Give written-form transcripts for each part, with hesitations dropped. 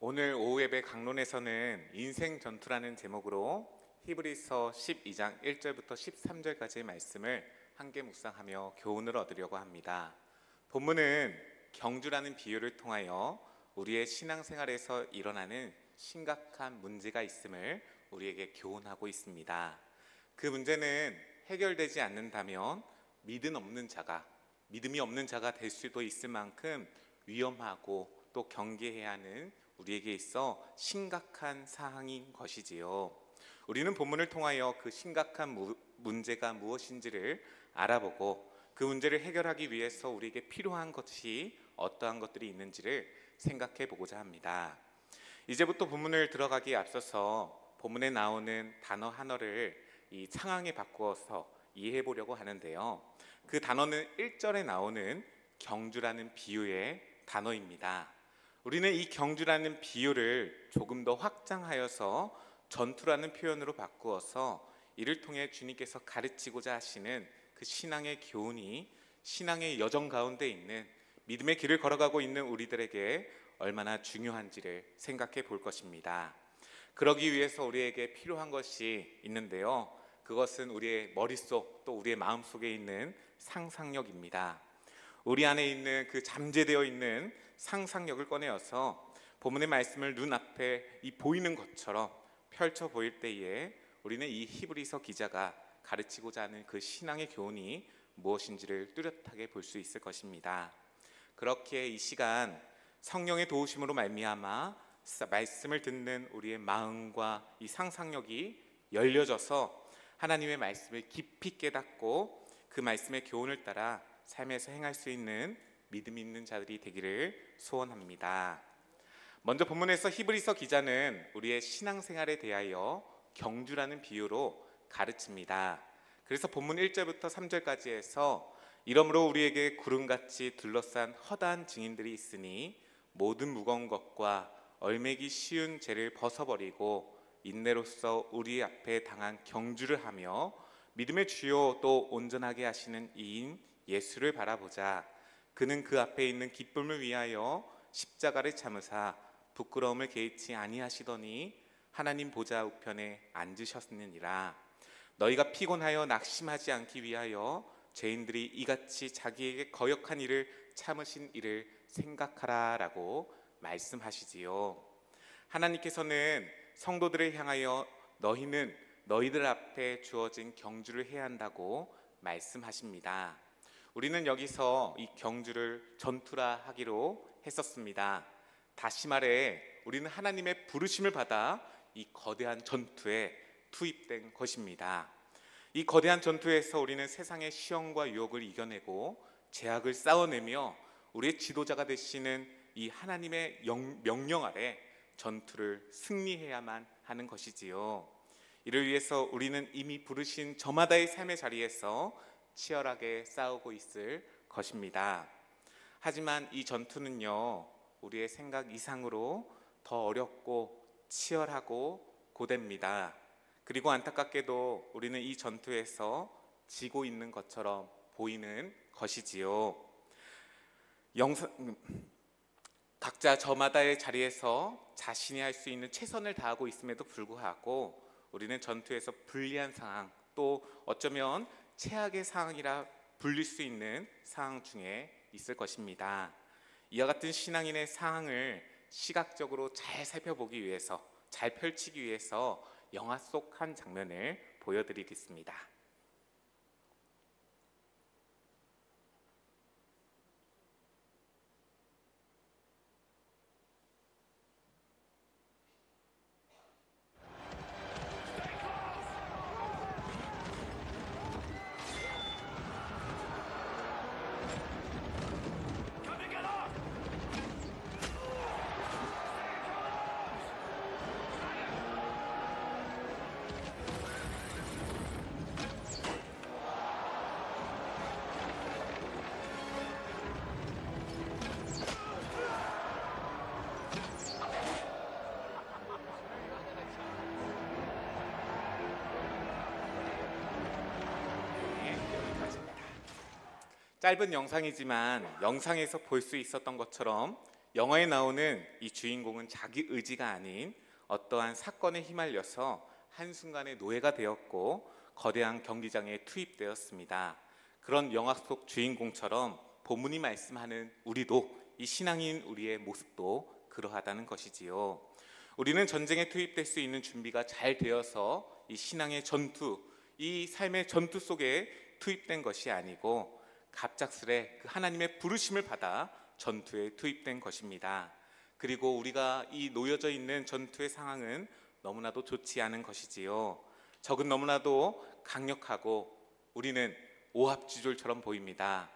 오늘 오후 예배 강론에서는 인생 전투라는 제목으로 히브리서 12장 1절부터 13절까지의 말씀을 함께 묵상하며 교훈을 얻으려고 합니다. 본문은 경주라는 비유를 통하여 우리의 신앙생활에서 일어나는 심각한 문제가 있음을 우리에게 교훈하고 있습니다. 그 문제는 해결되지 않는다면 믿음이 없는 자가 될 수도 있을 만큼 위험하고 또 경계해야 하는 우리에게 있어 심각한 사항인 것이지요. 우리는 본문을 통하여 그 심각한 문제가 무엇인지를 알아보고 그 문제를 해결하기 위해서 우리에게 필요한 것이 어떠한 것들이 있는지를 생각해 보고자 합니다. 이제부터 본문을 들어가기에 앞서서 본문에 나오는 단어 하나를 이 상황에 바꾸어서 이해해 보려고 하는데요. 그 단어는 1절에 나오는 경주라는 비유의 단어입니다. 우리는 이 경주라는 비유를 조금 더 확장하여서 전투라는 표현으로 바꾸어서 이를 통해 주님께서 가르치고자 하시는 그 신앙의 교훈이 신앙의 여정 가운데 있는 믿음의 길을 걸어가고 있는 우리들에게 얼마나 중요한지를 생각해 볼 것입니다. 그러기 위해서 우리에게 필요한 것이 있는데요. 그것은 우리의 머릿속 또 우리의 마음속에 있는 상상력입니다. 우리 안에 있는 그 잠재되어 있는 상상력을 꺼내어서 본문의 말씀을 눈앞에 이 보이는 것처럼 펼쳐 보일 때에 우리는 이 히브리서 기자가 가르치고자 하는 그 신앙의 교훈이 무엇인지를 뚜렷하게 볼 수 있을 것입니다. 그렇게 이 시간 성령의 도우심으로 말미암아 말씀을 듣는 우리의 마음과 이 상상력이 열려져서 하나님의 말씀을 깊이 깨닫고 그 말씀의 교훈을 따라 삶에서 행할 수 있는 믿음 있는 자들이 되기를 소원합니다. 먼저 본문에서 히브리서 기자는 우리의 신앙생활에 대하여 경주라는 비유로 가르칩니다. 그래서 본문 1절부터 3절까지 해서 이러므로 우리에게 구름같이 둘러싼 허다한 증인들이 있으니 모든 무거운 것과 얼매기 쉬운 죄를 벗어버리고 인내로써 우리 앞에 당한 경주를 하며 믿음의 주요 또 온전하게 하시는 이인 예수를 바라보자. 그는 그 앞에 있는 기쁨을 위하여 십자가를 참으사 부끄러움을 개의치 아니하시더니 하나님 보좌 우편에 앉으셨느니라. 너희가 피곤하여 낙심하지 않기 위하여 죄인들이 이같이 자기에게 거역한 일을 참으신 일을 생각하라 라고 말씀하시지요. 하나님께서는 성도들을 향하여 너희는 너희들 앞에 주어진 경주를 해야 한다고 말씀하십니다. 우리는 여기서 이 경주를 전투라 하기로 했었습니다. 다시 말해 우리는 하나님의 부르심을 받아 이 거대한 전투에 투입된 것입니다. 이 거대한 전투에서 우리는 세상의 시험과 유혹을 이겨내고 제약을 쌓아내며 우리의 지도자가 되시는 이 하나님의 명령 아래 전투를 승리해야만 하는 것이지요. 이를 위해서 우리는 이미 부르신 저마다의 삶의 자리에서 치열하게 싸우고 있을 것입니다. 하지만 이 전투는요, 우리의 생각 이상으로 더 어렵고 치열하고 고됩니다. 그리고 안타깝게도 우리는 이 전투에서 지고 있는 것처럼 보이는 것이지요. 각자 저마다의 자리에서 자신이 할 수 있는 최선을 다하고 있음에도 불구하고 우리는 전투에서 불리한 상황, 또 어쩌면 최악의 상황이라 불릴 수 있는 상황 중에 있을 것입니다. 이와 같은 신앙인의 상황을 시각적으로 잘 살펴보기 위해서, 잘 펼치기 위해서 영화 속 한 장면을 보여드리겠습니다. 짧은 영상이지만 영상에서 볼 수 있었던 것처럼 영화에 나오는 이 주인공은 자기 의지가 아닌 어떠한 사건에 휘말려서 한순간에 노예가 되었고 거대한 경기장에 투입되었습니다. 그런 영화 속 주인공처럼 본문이 말씀하는 우리도, 이 신앙인 우리의 모습도 그러하다는 것이지요. 우리는 전쟁에 투입될 수 있는 준비가 잘 되어서 이 신앙의 전투, 이 삶의 전투 속에 투입된 것이 아니고 갑작스레 그 하나님의 부르심을 받아 전투에 투입된 것입니다. 그리고 우리가 이 놓여져 있는 전투의 상황은 너무나도 좋지 않은 것이지요. 적은 너무나도 강력하고 우리는 오합지졸처럼 보입니다.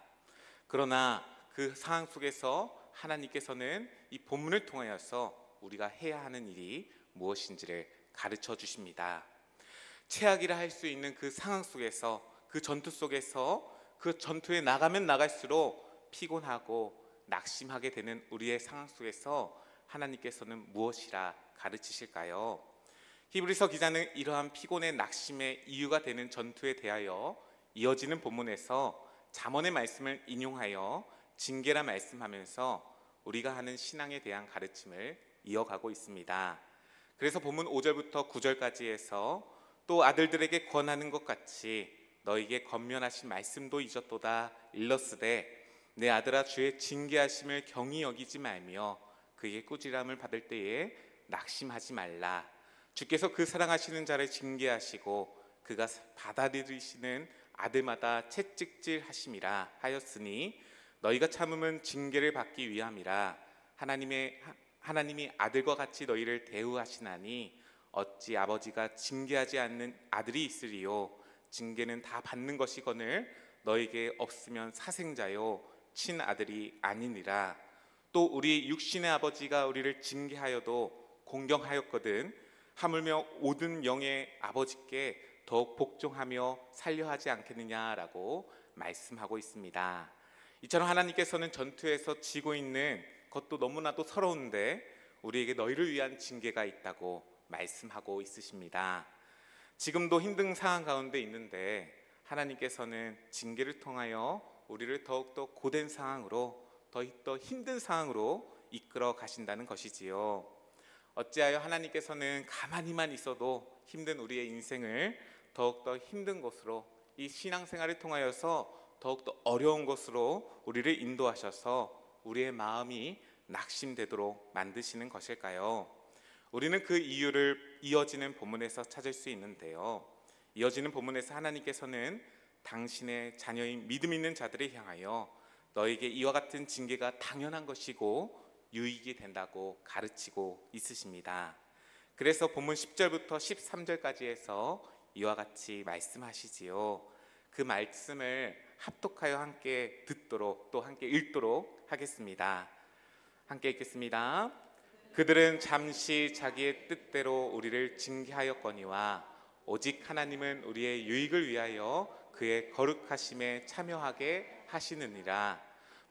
그러나 그 상황 속에서 하나님께서는 이 본문을 통하여서 우리가 해야 하는 일이 무엇인지를 가르쳐 주십니다. 최악이라 할 수 있는 그 상황 속에서, 그 전투 속에서, 그 전투에 나가면 나갈수록 피곤하고 낙심하게 되는 우리의 상황 속에서 하나님께서는 무엇이라 가르치실까요? 히브리서 기자는 이러한 피곤의 낙심의 이유가 되는 전투에 대하여 이어지는 본문에서 잠언의 말씀을 인용하여 징계라 말씀하면서 우리가 하는 신앙에 대한 가르침을 이어가고 있습니다. 그래서 본문 5절부터 9절까지 해서 또 아들들에게 권하는 것 같이 너에게 권면하신 말씀도 잊었도다 일렀으되 내 아들아 주의 징계하심을 경히 여기지 말며 그에게 꾸지람을 받을 때에 낙심하지 말라. 주께서 그 사랑하시는 자를 징계하시고 그가 받아들이시는 아들마다 채찍질 하심이라 하였으니 너희가 참음은 징계를 받기 위함이라. 하나님이 아들과 같이 너희를 대우하시나니 어찌 아버지가 징계하지 않는 아들이 있으리요. 징계는 다 받는 것이거늘 너에게 없으면 사생자요 친아들이 아니니라. 또 우리 육신의 아버지가 우리를 징계하여도 공경하였거든 하물며 모든 영의 아버지께 더욱 복종하며 살려하지 않겠느냐라고 말씀하고 있습니다. 이처럼 하나님께서는 전투에서 지고 있는 것도 너무나도 서러운데 우리에게 너희를 위한 징계가 있다고 말씀하고 있으십니다. 지금도 힘든 상황 가운데 있는데 하나님께서는 징계를 통하여 우리를 더욱더 고된 상황으로, 더 힘든 상황으로 이끌어 가신다는 것이지요. 어찌하여 하나님께서는 가만히만 있어도 힘든 우리의 인생을 더욱더 힘든 곳으로, 이 신앙생활을 통하여서 더욱더 어려운 곳으로 우리를 인도하셔서 우리의 마음이 낙심되도록 만드시는 것일까요? 우리는 그 이유를 이어지는 본문에서 찾을 수 있는데요. 이어지는 본문에서 하나님께서는 당신의 자녀인 믿음 있는 자들을 향하여 너에게 이와 같은 징계가 당연한 것이고 유익이 된다고 가르치고 있으십니다. 그래서 본문 10절부터 13절까지 해서 이와 같이 말씀하시지요. 그 말씀을 합독하여 함께 듣도록 또 함께 읽도록 하겠습니다. 함께 읽겠습니다. 그들은 잠시 자기의 뜻대로 우리를 징계하였거니와 오직 하나님은 우리의 유익을 위하여 그의 거룩하심에 참여하게 하시느니라.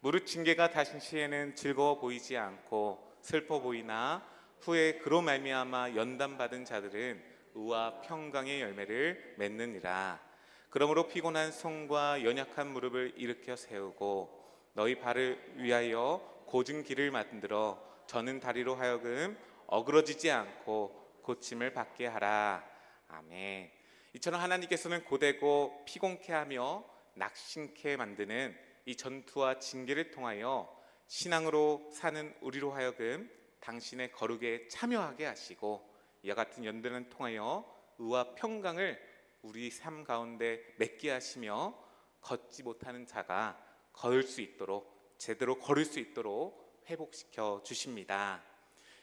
무릇 징계가 당시에는 즐거워 보이지 않고 슬퍼 보이나 후에 그로 말미암아 연단받은 자들은 의와 평강의 열매를 맺느니라. 그러므로 피곤한 손과 연약한 무릎을 일으켜 세우고 너희 발을 위하여 고진 길을 만들어 저는 다리로 하여금 어그러지지 않고 고침을 받게 하라. 아멘. 이처럼 하나님께서는 고되고 피곤케 하며 낙심케 만드는 이 전투와 징계를 통하여 신앙으로 사는 우리로 하여금 당신의 거룩에 참여하게 하시고 이와 같은 연단을 통하여 의와 평강을 우리 삶 가운데 맺게 하시며 걷지 못하는 자가 걸을 수 있도록, 제대로 걸을 수 있도록 회복시켜 주십니다.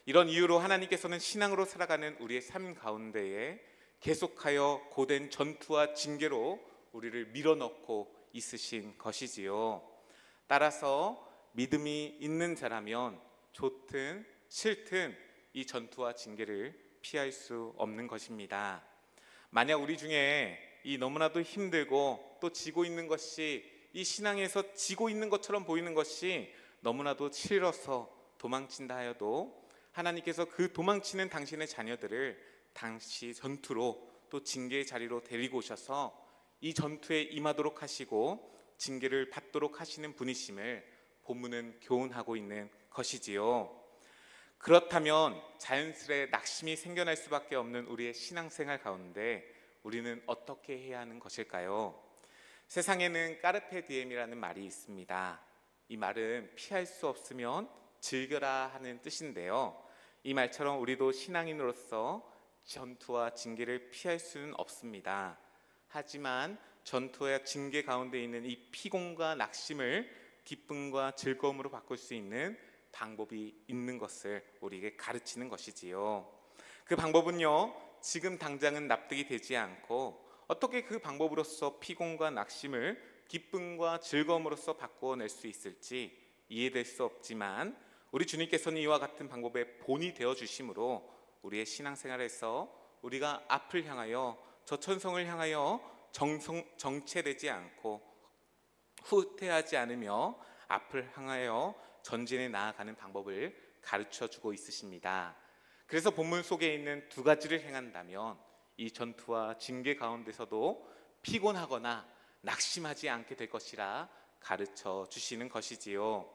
이런 이유로 하나님께서는 신앙으로 살아가는 우리의 삶 가운데에 계속하여 고된 전투와 징계로 우리를 밀어넣고 있으신 것이지요. 따라서 믿음이 있는 자라면 좋든 싫든 이 전투와 징계를 피할 수 없는 것입니다. 만약 우리 중에 이 너무나도 힘들고 또 지고 있는 것이, 이 신앙에서 지고 있는 것처럼 보이는 것이 너무나도 싫어서 도망친다 하여도 하나님께서 그 도망치는 당신의 자녀들을 당시 전투로 또 징계의 자리로 데리고 오셔서 이 전투에 임하도록 하시고 징계를 받도록 하시는 분이심을 본문은 교훈하고 있는 것이지요. 그렇다면 자연스레 낙심이 생겨날 수밖에 없는 우리의 신앙생활 가운데 우리는 어떻게 해야 하는 것일까요? 세상에는 까르페 디엠이라는 말이 있습니다. 이 말은 피할 수 없으면 즐겨라 하는 뜻인데요. 이 말처럼 우리도 신앙인으로서 전투와 징계를 피할 수는 없습니다. 하지만 전투와 징계 가운데 있는 이 피곤과 낙심을 기쁨과 즐거움으로 바꿀 수 있는 방법이 있는 것을 우리에게 가르치는 것이지요. 그 방법은요, 지금 당장은 납득이 되지 않고 어떻게 그 방법으로서 피곤과 낙심을 기쁨과 즐거움으로써 바꾸어낼 수 있을지 이해될 수 없지만 우리 주님께서는 이와 같은 방법의 본이 되어주심으로 우리의 신앙생활에서 우리가 앞을 향하여 저 천성을 향하여 정체되지 않고 후퇴하지 않으며 앞을 향하여 전진해 나아가는 방법을 가르쳐주고 있으십니다. 그래서 본문 속에 있는 두 가지를 행한다면 이 전투와 징계 가운데서도 피곤하거나 낙심하지 않게 될 것이라 가르쳐 주시는 것이지요.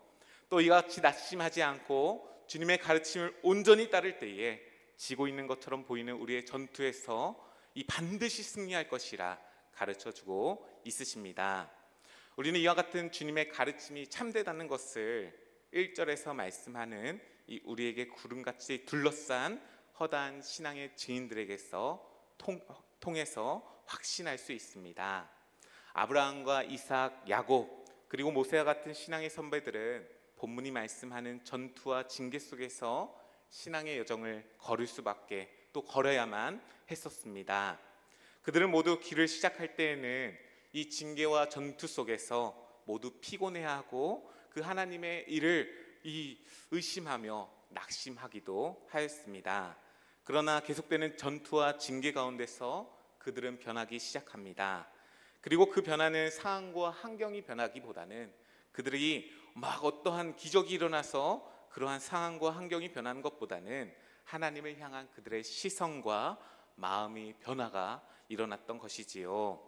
또 이같이 낙심하지 않고 주님의 가르침을 온전히 따를 때에 지고 있는 것처럼 보이는 우리의 전투에서 이 반드시 승리할 것이라 가르쳐 주고 있으십니다. 우리는 이와 같은 주님의 가르침이 참되다는 것을 1절에서 말씀하는 이 우리에게 구름같이 둘러싼 허다한 신앙의 증인들에게서 통해서 확신할 수 있습니다. 아브라함과 이삭, 야곱 그리고 모세와 같은 신앙의 선배들은 본문이 말씀하는 전투와 징계 속에서 신앙의 여정을 걸을 수밖에 또 걸어야만 했었습니다. 그들은 모두 길을 시작할 때에는 이 징계와 전투 속에서 모두 피곤해하고 그 하나님의 일을 의심하며 낙심하기도 하였습니다. 그러나 계속되는 전투와 징계 가운데서 그들은 변하기 시작합니다. 그리고 그 변화는 상황과 환경이 변하기보다는 그들이 막 어떠한 기적이 일어나서 그러한 상황과 환경이 변하는 것보다는 하나님을 향한 그들의 시선과 마음의 변화가 일어났던 것이지요.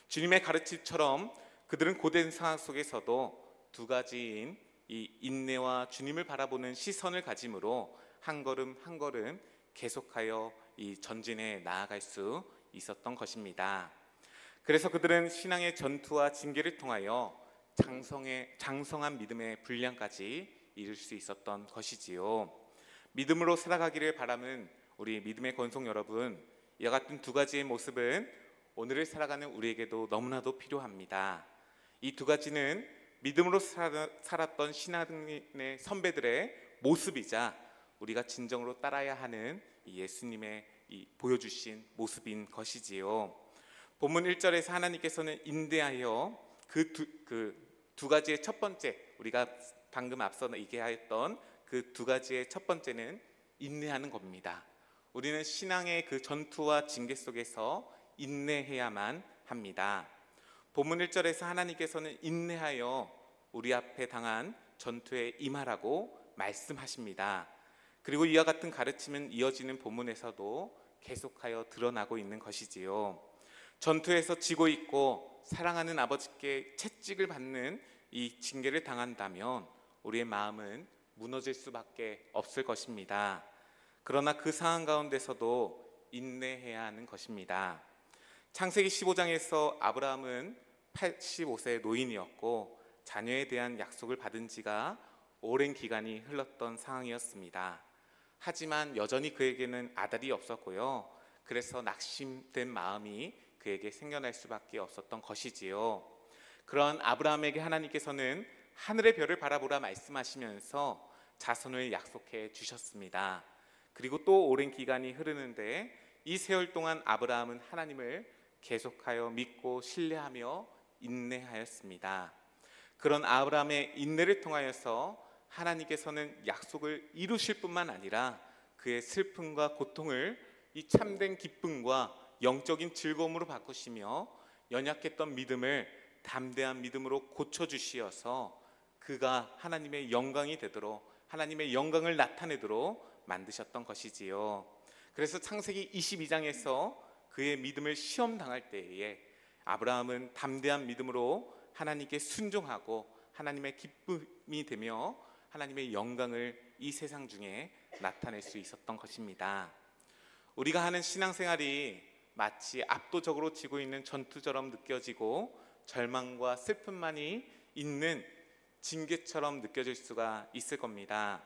주님의 가르침처럼 그들은 고된 상황 속에서도 두 가지인 이 인내와 주님을 바라보는 시선을 가짐으로 한 걸음 한 걸음 계속하여 이 전진해 나아갈 수 있었던 것입니다. 그래서 그들은 신앙의 전투와 징계를 통하여 장성한 믿음의 분량까지 이룰 수 있었던 것이지요. 믿음으로 살아가기를 바라는 우리 믿음의 권속 여러분, 이와 같은 두 가지의 모습은 오늘을 살아가는 우리에게도 너무나도 필요합니다. 이 두 가지는 믿음으로 살았던 신앙의 선배들의 모습이자 우리가 진정으로 따라야 하는 예수님의 보여주신 모습인 것이지요. 본문 1절에서 하나님께서는 인내하여 그 두 가지의 첫 번째, 우리가 방금 앞서 얘기하였던 그 두 가지의 첫 번째는 인내하는 겁니다. 우리는 신앙의 그 전투와 징계 속에서 인내해야만 합니다. 본문 1절에서 하나님께서는 인내하여 우리 앞에 당한 전투에 임하라고 말씀하십니다. 그리고 이와 같은 가르침은 이어지는 본문에서도 계속하여 드러나고 있는 것이지요. 전투에서 지고 있고 사랑하는 아버지께 채찍을 받는 이 징계를 당한다면 우리의 마음은 무너질 수밖에 없을 것입니다. 그러나 그 상황 가운데서도 인내해야 하는 것입니다. 창세기 15장에서 아브라함은 85세 노인이었고 자녀에 대한 약속을 받은 지가 오랜 기간이 흘렀던 상황이었습니다. 하지만 여전히 그에게는 아들이 없었고요. 그래서 낙심된 마음이 그에게 생겨날 수밖에 없었던 것이지요. 그런 아브라함에게 하나님께서는 하늘의 별을 바라보라 말씀하시면서 자손을 약속해 주셨습니다. 그리고 또 오랜 기간이 흐르는데 이 세월 동안 아브라함은 하나님을 계속하여 믿고 신뢰하며 인내하였습니다. 그런 아브라함의 인내를 통하여서 하나님께서는 약속을 이루실 뿐만 아니라 그의 슬픔과 고통을 이 참된 기쁨과 영적인 즐거움으로 바꾸시며 연약했던 믿음을 담대한 믿음으로 고쳐주시어서 그가 하나님의 영광이 되도록, 하나님의 영광을 나타내도록 만드셨던 것이지요. 그래서 창세기 22장에서 그의 믿음을 시험당할 때에 아브라함은 담대한 믿음으로 하나님께 순종하고 하나님의 기쁨이 되며 하나님의 영광을 이 세상 중에 나타낼 수 있었던 것입니다. 우리가 하는 신앙생활이 마치 압도적으로 지고 있는 전투처럼 느껴지고 절망과 슬픔만이 있는 징계처럼 느껴질 수가 있을 겁니다.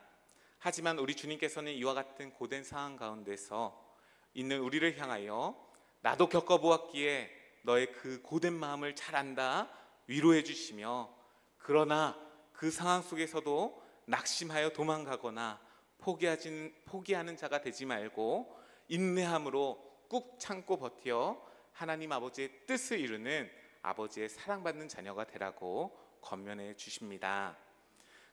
하지만 우리 주님께서는 이와 같은 고된 상황 가운데서 있는 우리를 향하여 나도 겪어보았기에 너의 그 고된 마음을 잘 안다 위로해 주시며, 그러나 그 상황 속에서도 낙심하여 도망가거나 포기하는 자가 되지 말고 인내함으로 꾹 참고 버텨 하나님 아버지의 뜻을 이루는 아버지의 사랑받는 자녀가 되라고 권면해 주십니다.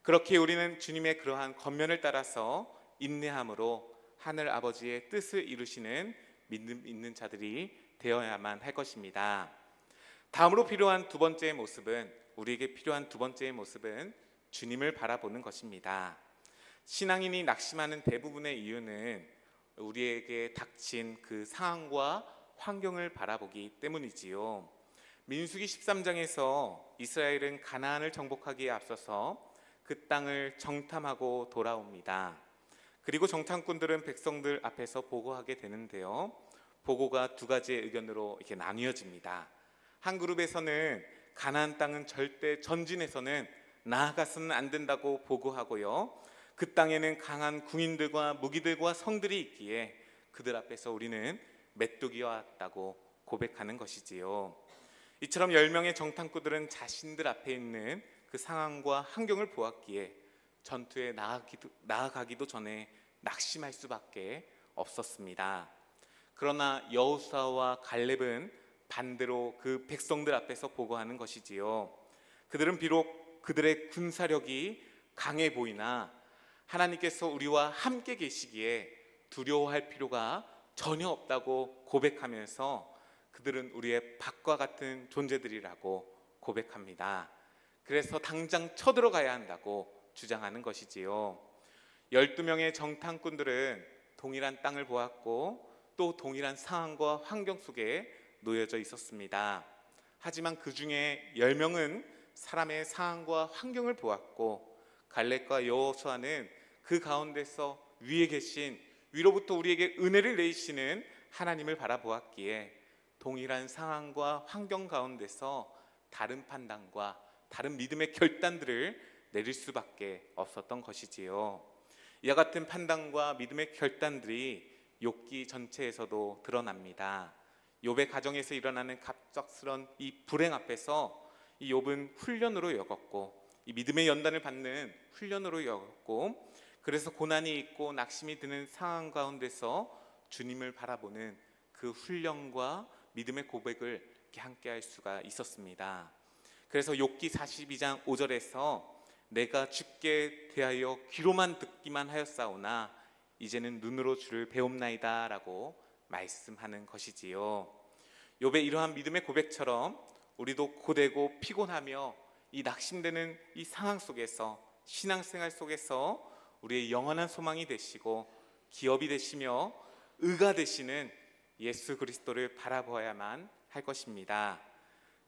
그렇게 우리는 주님의 그러한 권면을 따라서 인내함으로 하늘 아버지의 뜻을 이루시는 믿음 있는 자들이 되어야만 할 것입니다. 다음으로 우리에게 필요한 두 번째의 모습은 주님을 바라보는 것입니다. 신앙인이 낙심하는 대부분의 이유는 우리에게 닥친 그 상황과 환경을 바라보기 때문이지요. 민수기 13장에서 이스라엘은 가나안을 정복하기에 앞서서 그 땅을 정탐하고 돌아옵니다. 그리고 정탐꾼들은 백성들 앞에서 보고하게 되는데요, 보고가 두 가지의 의견으로 이렇게 나뉘어집니다. 한 그룹에서는 가나안 땅은 절대 전진해서는 나아가서는 안 된다고 보고하고요, 그 땅에는 강한 군인들과 무기들과 성들이 있기에 그들 앞에서 우리는 메뚜기와 같다고 고백하는 것이지요. 이처럼 10명의 정탐꾼들은 자신들 앞에 있는 그 상황과 환경을 보았기에 전투에 나아가기도 전에 낙심할 수밖에 없었습니다. 그러나 여호수아와 갈렙은 반대로 그 백성들 앞에서 보고하는 것이지요. 그들은 비록 그들의 군사력이 강해 보이나 하나님께서 우리와 함께 계시기에 두려워할 필요가 전혀 없다고 고백하면서 그들은 우리의 박과 같은 존재들이라고 고백합니다. 그래서 당장 쳐들어가야 한다고 주장하는 것이지요. 12명의 정탐꾼들은 동일한 땅을 보았고 또 동일한 상황과 환경 속에 놓여져 있었습니다. 하지만 그 중에 10명은 사람의 상황과 환경을 보았고, 갈렙과 여호수아는 그 가운데서 위에 계신, 위로부터 우리에게 은혜를 내리시는 하나님을 바라보았기에 동일한 상황과 환경 가운데서 다른 판단과 다른 믿음의 결단들을 내릴 수밖에 없었던 것이지요. 이와 같은 판단과 믿음의 결단들이 욥기 전체에서도 드러납니다. 욥의 가정에서 일어나는 갑작스런 이 불행 앞에서 이 욥은 훈련으로 여겼고, 이 믿음의 연단을 받는 훈련으로 여겼고, 그래서 고난이 있고 낙심이 드는 상황 가운데서 주님을 바라보는 그 훈련과 믿음의 고백을 이렇게 함께 할 수가 있었습니다. 그래서 욥기 42장 5절에서 내가 주께 대하여 귀로만 듣기만 하였사오나 이제는 눈으로 주를 배움나이다 라고 말씀하는 것이지요. 욥의 이러한 믿음의 고백처럼 우리도 고되고 피곤하며 이 낙심되는 이 상황 속에서, 신앙생활 속에서 우리의 영원한 소망이 되시고 기업이 되시며 의가 되시는 예수 그리스도를 바라보아야만 할 것입니다.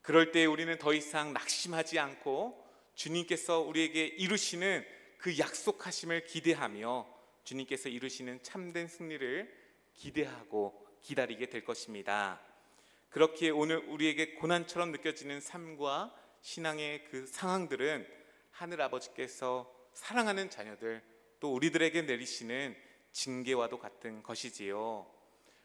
그럴 때 우리는 더 이상 낙심하지 않고 주님께서 우리에게 이루시는 그 약속하심을 기대하며 주님께서 이루시는 참된 승리를 기대하고 기다리게 될 것입니다. 그렇기에 오늘 우리에게 고난처럼 느껴지는 삶과 신앙의 그 상황들은 하늘 아버지께서 사랑하는 자녀들, 또 우리들에게 내리시는 징계와도 같은 것이지요.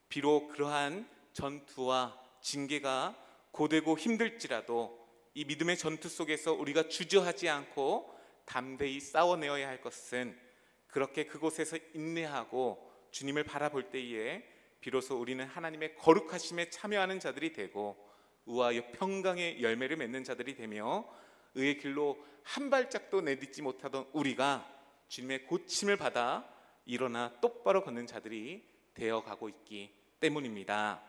비록 그러한 전투와 징계가 고되고 힘들지라도 이 믿음의 전투 속에서 우리가 주저하지 않고 담대히 싸워내어야 할 것은 그렇게 그곳에서 인내하고 주님을 바라볼 때에 비로소 우리는 하나님의 거룩하심에 참여하는 자들이 되고 의와 평강의 열매를 맺는 자들이 되며 의의 길로 한 발짝도 내딛지 못하던 우리가 주님의 고침을 받아 일어나 똑바로 걷는 자들이 되어가고 있기 때문입니다.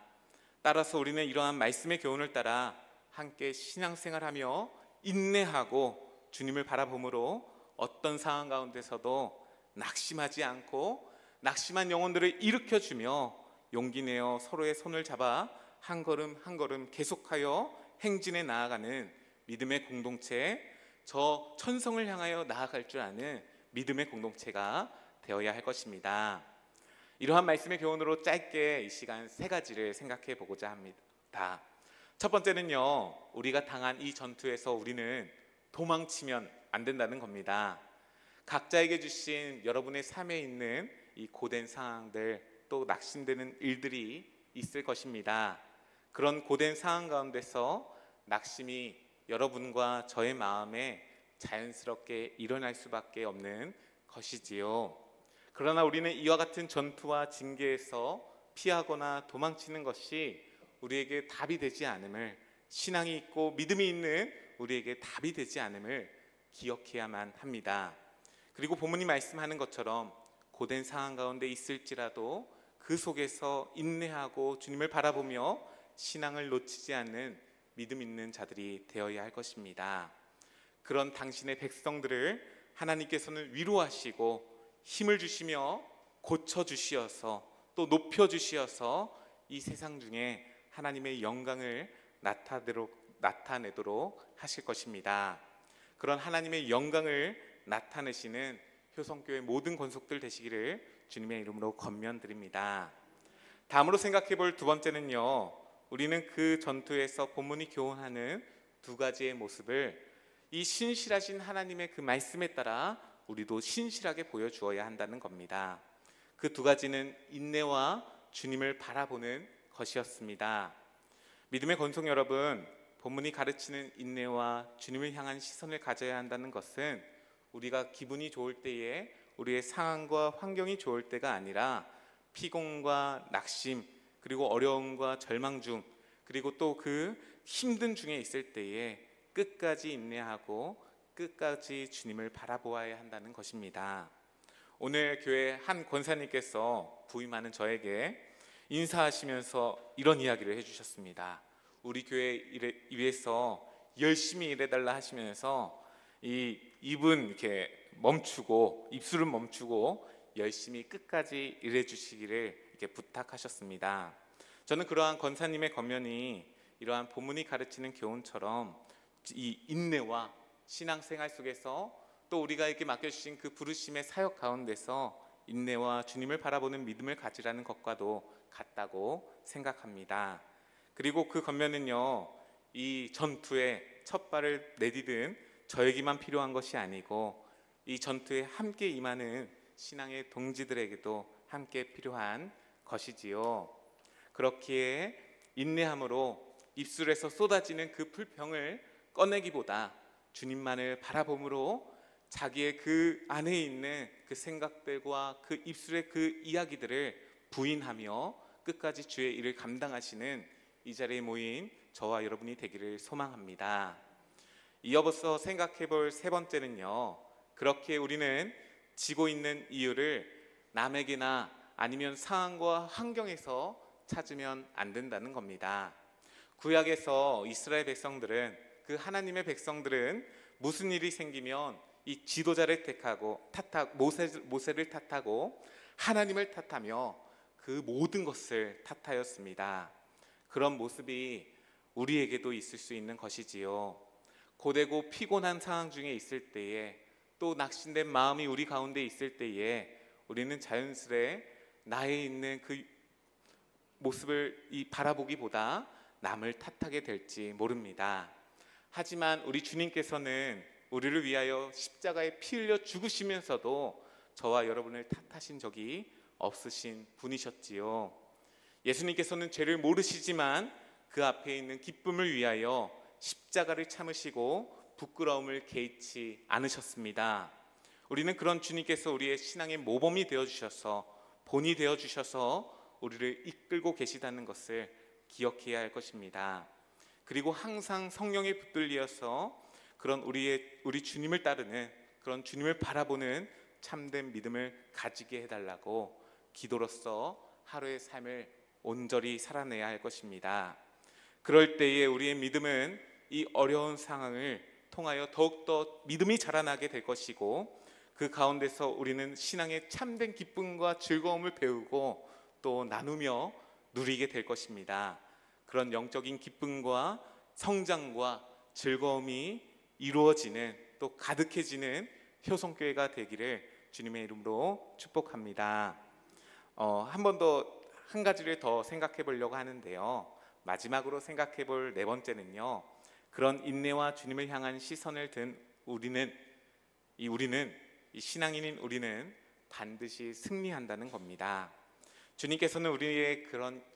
따라서 우리는 이러한 말씀의 교훈을 따라 함께 신앙생활하며 인내하고 주님을 바라봄으로 어떤 상황 가운데서도 낙심하지 않고 낙심한 영혼들을 일으켜주며 용기 내어 서로의 손을 잡아 한 걸음 한 걸음 계속하여 행진해 나아가는 믿음의 공동체, 저 천성을 향하여 나아갈 줄 아는 믿음의 공동체가 되어야 할 것입니다. 이러한 말씀의 교훈으로 짧게 이 시간 세 가지를 생각해 보고자 합니다. 첫 번째는요, 우리가 당한 이 전투에서 우리는 도망치면 안 된다는 겁니다. 각자에게 주신 여러분의 삶에 있는 이 고된 상황들, 또 낙심되는 일들이 있을 것입니다. 그런 고된 상황 가운데서 낙심이 여러분과 저의 마음에 자연스럽게 일어날 수밖에 없는 것이지요. 그러나 우리는 이와 같은 전투와 징계에서 피하거나 도망치는 것이 우리에게 답이 되지 않음을, 신앙이 있고 믿음이 있는 우리에게 답이 되지 않음을 기억해야만 합니다. 그리고 본문이 말씀하는 것처럼 고된 상황 가운데 있을지라도 그 속에서 인내하고 주님을 바라보며 신앙을 놓치지 않는 믿음 있는 자들이 되어야 할 것입니다. 그런 당신의 백성들을 하나님께서는 위로하시고 힘을 주시며 고쳐주시어서 또 높여주시어서 이 세상 중에 하나님의 영광을 나타내도록 하실 것입니다. 그런 하나님의 영광을 나타내시는 효성교회 모든 권속들 되시기를 주님의 이름으로 권면드립니다. 다음으로 생각해 볼 두 번째는요, 우리는 그 전투에서 본문이 교훈하는 두 가지의 모습을 이 신실하신 하나님의 그 말씀에 따라 우리도 신실하게 보여주어야 한다는 겁니다. 그 두 가지는 인내와 주님을 바라보는 것이었습니다. 믿음의 권속 여러분, 본문이 가르치는 인내와 주님을 향한 시선을 가져야 한다는 것은 우리가 기분이 좋을 때에, 우리의 상황과 환경이 좋을 때가 아니라 피곤과 낙심, 그리고 어려움과 절망 중, 그리고 또 그 힘든 중에 있을 때에 끝까지 인내하고 끝까지 주님을 바라보아야 한다는 것입니다. 오늘 교회 한 권사님께서 부임하는 저에게 인사하시면서 이런 이야기를 해주셨습니다. 우리 교회 위해서 열심히 일해달라 하시면서 이 입은 이렇게 멈추고 입술은 멈추고 열심히 끝까지 일해주시기를 이렇게 부탁하셨습니다. 저는 그러한 권사님의 권면이 이러한 본문이 가르치는 교훈처럼 이 인내와 신앙생활 속에서 또 우리가 이렇게 맡겨주신 그 부르심의 사역 가운데서 인내와 주님을 바라보는 믿음을 가지라는 것과도 같다고 생각합니다. 그리고 그 권면은요, 이 전투에 첫 발을 내디딘 저에게만 필요한 것이 아니고 이 전투에 함께 임하는 신앙의 동지들에게도 함께 필요한 것이지요. 그렇기에 인내함으로 입술에서 쏟아지는 그 불평을 꺼내기보다 주님만을 바라봄으로 자기의 그 안에 있는 그 생각들과 그 입술의 그 이야기들을 부인하며 끝까지 주의 일을 감당하시는 이 자리에 모인 저와 여러분이 되기를 소망합니다. 이어서 생각해 볼 세 번째는요, 그렇게 우리는 지고 있는 이유를 남에게나 아니면 상황과 환경에서 찾으면 안 된다는 겁니다. 구약에서 이스라엘 백성들은, 그 하나님의 백성들은 무슨 일이 생기면 이 지도자를 모세를 탓하고 하나님을 탓하며 그 모든 것을 탓하였습니다. 그런 모습이 우리에게도 있을 수 있는 것이지요. 고되고 피곤한 상황 중에 있을 때에, 또 낙심된 마음이 우리 가운데 있을 때에 우리는 자연스레 나에 있는 그 모습을 바라보기보다 남을 탓하게 될지 모릅니다. 하지만 우리 주님께서는 우리를 위하여 십자가에 피 흘려 죽으시면서도 저와 여러분을 탓하신 적이 없으신 분이셨지요. 예수님께서는 죄를 모르시지만 그 앞에 있는 기쁨을 위하여 십자가를 참으시고 부끄러움을 개의치 않으셨습니다. 우리는 그런 주님께서 우리의 신앙의 모범이 되어주셔서, 본이 되어주셔서 우리를 이끌고 계시다는 것을 기억해야 할 것입니다. 그리고 항상 성령에 붙들려서 그런 우리 주님을 따르는, 그런 주님을 바라보는 참된 믿음을 가지게 해달라고 기도로서 하루의 삶을 온전히 살아내야 할 것입니다. 그럴 때에 우리의 믿음은 이 어려운 상황을 통하여 더욱더 믿음이 자라나게 될 것이고, 그 가운데서 우리는 신앙의 참된 기쁨과 즐거움을 배우고 또 나누며 누리게 될 것입니다. 그런 영적인 기쁨과 성장과 즐거움이 이루어지는 또 가득해지는 효성교회가 되기를 주님의 이름으로 축복합니다. 한 번 더 한 가지를 더 생각해 보려고 하는데요. 마지막으로 생각해 볼 네 번째는요. 그런 인내와 주님을 향한 시선을 든 우리는 이 신앙인인 우리는 반드시 승리한다는 겁니다. 주님께서는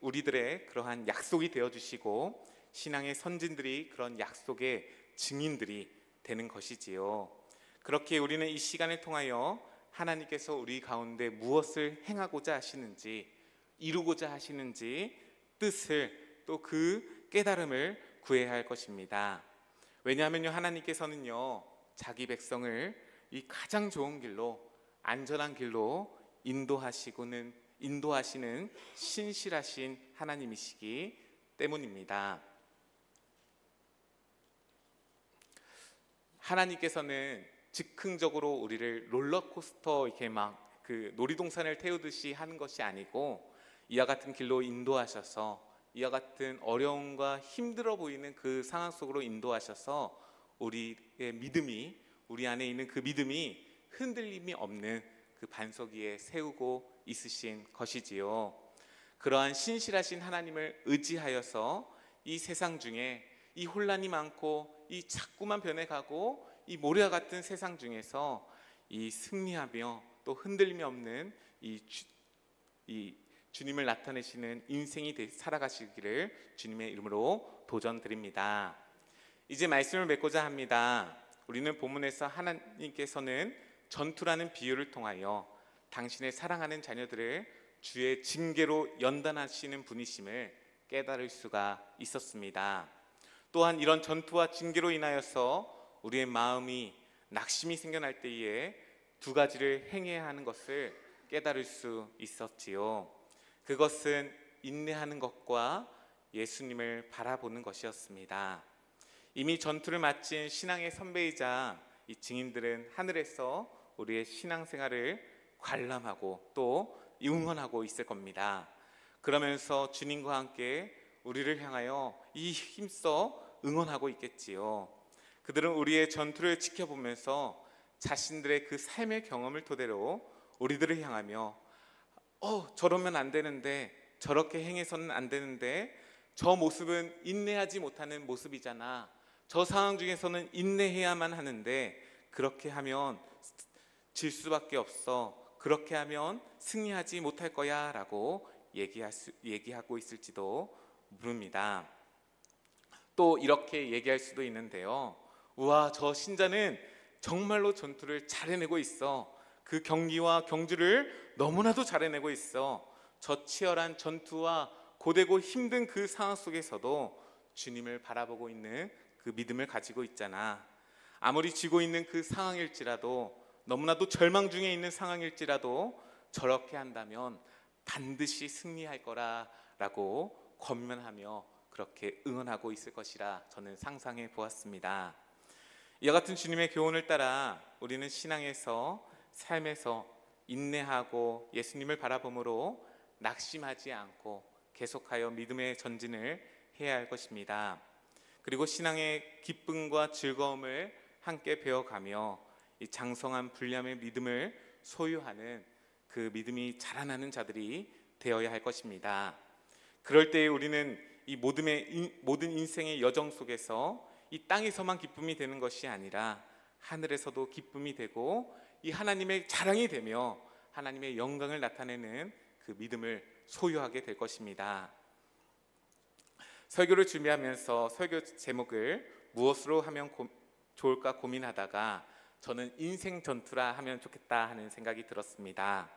우리들의 그러한 약속이 되어 주시고 신앙의 선진들이 그런 약속의 증인들이 되는 것이지요. 그렇게 우리는 이 시간을 통하여 하나님께서 우리 가운데 무엇을 행하고자 하시는지, 이루고자 하시는지 뜻을, 또 그 깨달음을 구해야 할 것입니다. 왜냐하면요, 하나님께서는요 자기 백성을 이 가장 좋은 길로, 안전한 길로 인도하시는 신실하신 하나님이시기 때문입니다. 하나님께서는 즉흥적으로 우리를 롤러코스터 이렇게 막 그 놀이동산을 태우듯이 하는 것이 아니고, 이와 같은 길로 인도하셔서 이와 같은 어려움과 힘들어 보이는 그 상황 속으로 인도하셔서 우리의 믿음이, 우리 안에 있는 그 믿음이 흔들림이 없는 그 반석 위에 세우고 있으신 것이지요. 그러한 신실하신 하나님을 의지하여서 이 세상 중에 이 혼란이 많고 이 자꾸만 변해가고 이 모래와 같은 세상 중에서 이 승리하며 또 흔들림이 없는 이 주님을 나타내시는 인생이 살아가시기를 주님의 이름으로 도전드립니다. 이제 말씀을 맺고자 합니다. 우리는 본문에서 하나님께서는 전투라는 비유를 통하여 당신의 사랑하는 자녀들을 주의 징계로 연단하시는 분이심을 깨달을 수가 있었습니다. 또한 이런 전투와 징계로 인하여서 우리의 마음이 낙심이 생겨날 때에 두 가지를 행해야 하는 것을 깨달을 수 있었지요. 그것은 인내하는 것과 예수님을 바라보는 것이었습니다. 이미 전투를 마친 신앙의 선배이자 이 증인들은 하늘에서 우리의 신앙생활을 관람하고 또 응원하고 있을 겁니다. 그러면서 주님과 함께 우리를 향하여 이 힘써 응원하고 있겠지요. 그들은 우리의 전투를 지켜보면서 자신들의 그 삶의 경험을 토대로 우리들을 향하며 저러면 안 되는데, 저렇게 행해서는 안 되는데, 저 모습은 인내하지 못하는 모습이잖아, 저 상황 중에서는 인내해야만 하는데 그렇게 하면 질 수밖에 없어, 그렇게 하면 승리하지 못할 거야 라고 얘기하고 있을지도 모릅니다. 또 이렇게 얘기할 수도 있는데요. 우와, 저 신자는 정말로 전투를 잘 해내고 있어, 그 경기와 경주를 너무나도 잘 해내고 있어, 저 치열한 전투와 고되고 힘든 그 상황 속에서도 주님을 바라보고 있는 그 믿음을 가지고 있잖아, 아무리 지고 있는 그 상황일지라도, 너무나도 절망 중에 있는 상황일지라도 저렇게 한다면 반드시 승리할 거라 라고 권면하며 그렇게 응원하고 있을 것이라 저는 상상해 보았습니다. 이와 같은 주님의 교훈을 따라 우리는 신앙에서, 삶에서 인내하고 예수님을 바라봄으로 낙심하지 않고 계속하여 믿음의 전진을 해야 할 것입니다. 그리고 신앙의 기쁨과 즐거움을 함께 배워가며 이 장성한 불량의 믿음을 소유하는 그 믿음이 자라나는 자들이 되어야 할 것입니다. 그럴 때에 우리는 이 모든 인생의 여정 속에서 이 땅에서만 기쁨이 되는 것이 아니라 하늘에서도 기쁨이 되고 이 하나님의 자랑이 되며 하나님의 영광을 나타내는 그 믿음을 소유하게 될 것입니다. 설교를 준비하면서 설교 제목을 무엇으로 하면 좋을까 고민하다가 저는 인생 전투라 하면 좋겠다 하는 생각이 들었습니다.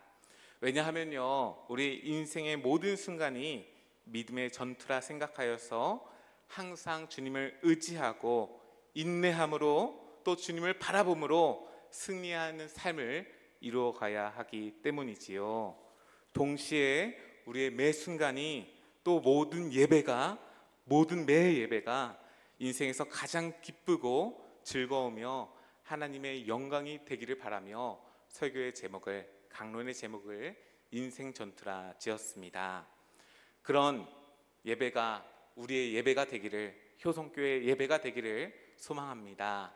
왜냐하면요, 우리 인생의 모든 순간이 믿음의 전투라 생각하여서 항상 주님을 의지하고 인내함으로 또 주님을 바라봄으로 승리하는 삶을 이루어가야 하기 때문이지요. 동시에 우리의 매 순간이 또 모든 매 예배가 인생에서 가장 기쁘고 즐거우며 하나님의 영광이 되기를 바라며 설교의 제목을, 강론의 제목을 인생 전투라 지었습니다. 그런 예배가 우리의 예배가 되기를, 효성교회의 예배가 되기를 소망합니다.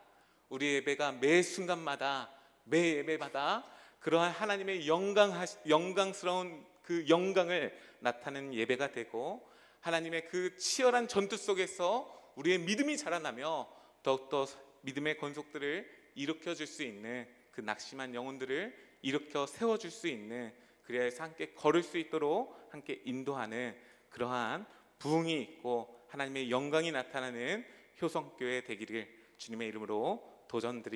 우리 예배가 매 순간마다, 매 예배마다 그러한 하나님의 영광스러운 그 영광을 나타내는 예배가 되고, 하나님의 그 치열한 전투 속에서 우리의 믿음이 자라나며 더욱더 믿음의 권속들을 일으켜 줄 수 있는, 그 낙심한 영혼들을 일으켜 세워줄 수 있는, 그래야 해서 함께 걸을 수 있도록 함께 인도하는 그러한 부흥이 있고 하나님의 영광이 나타나는 효성교회 되기를 주님의 이름으로 도전드립니다.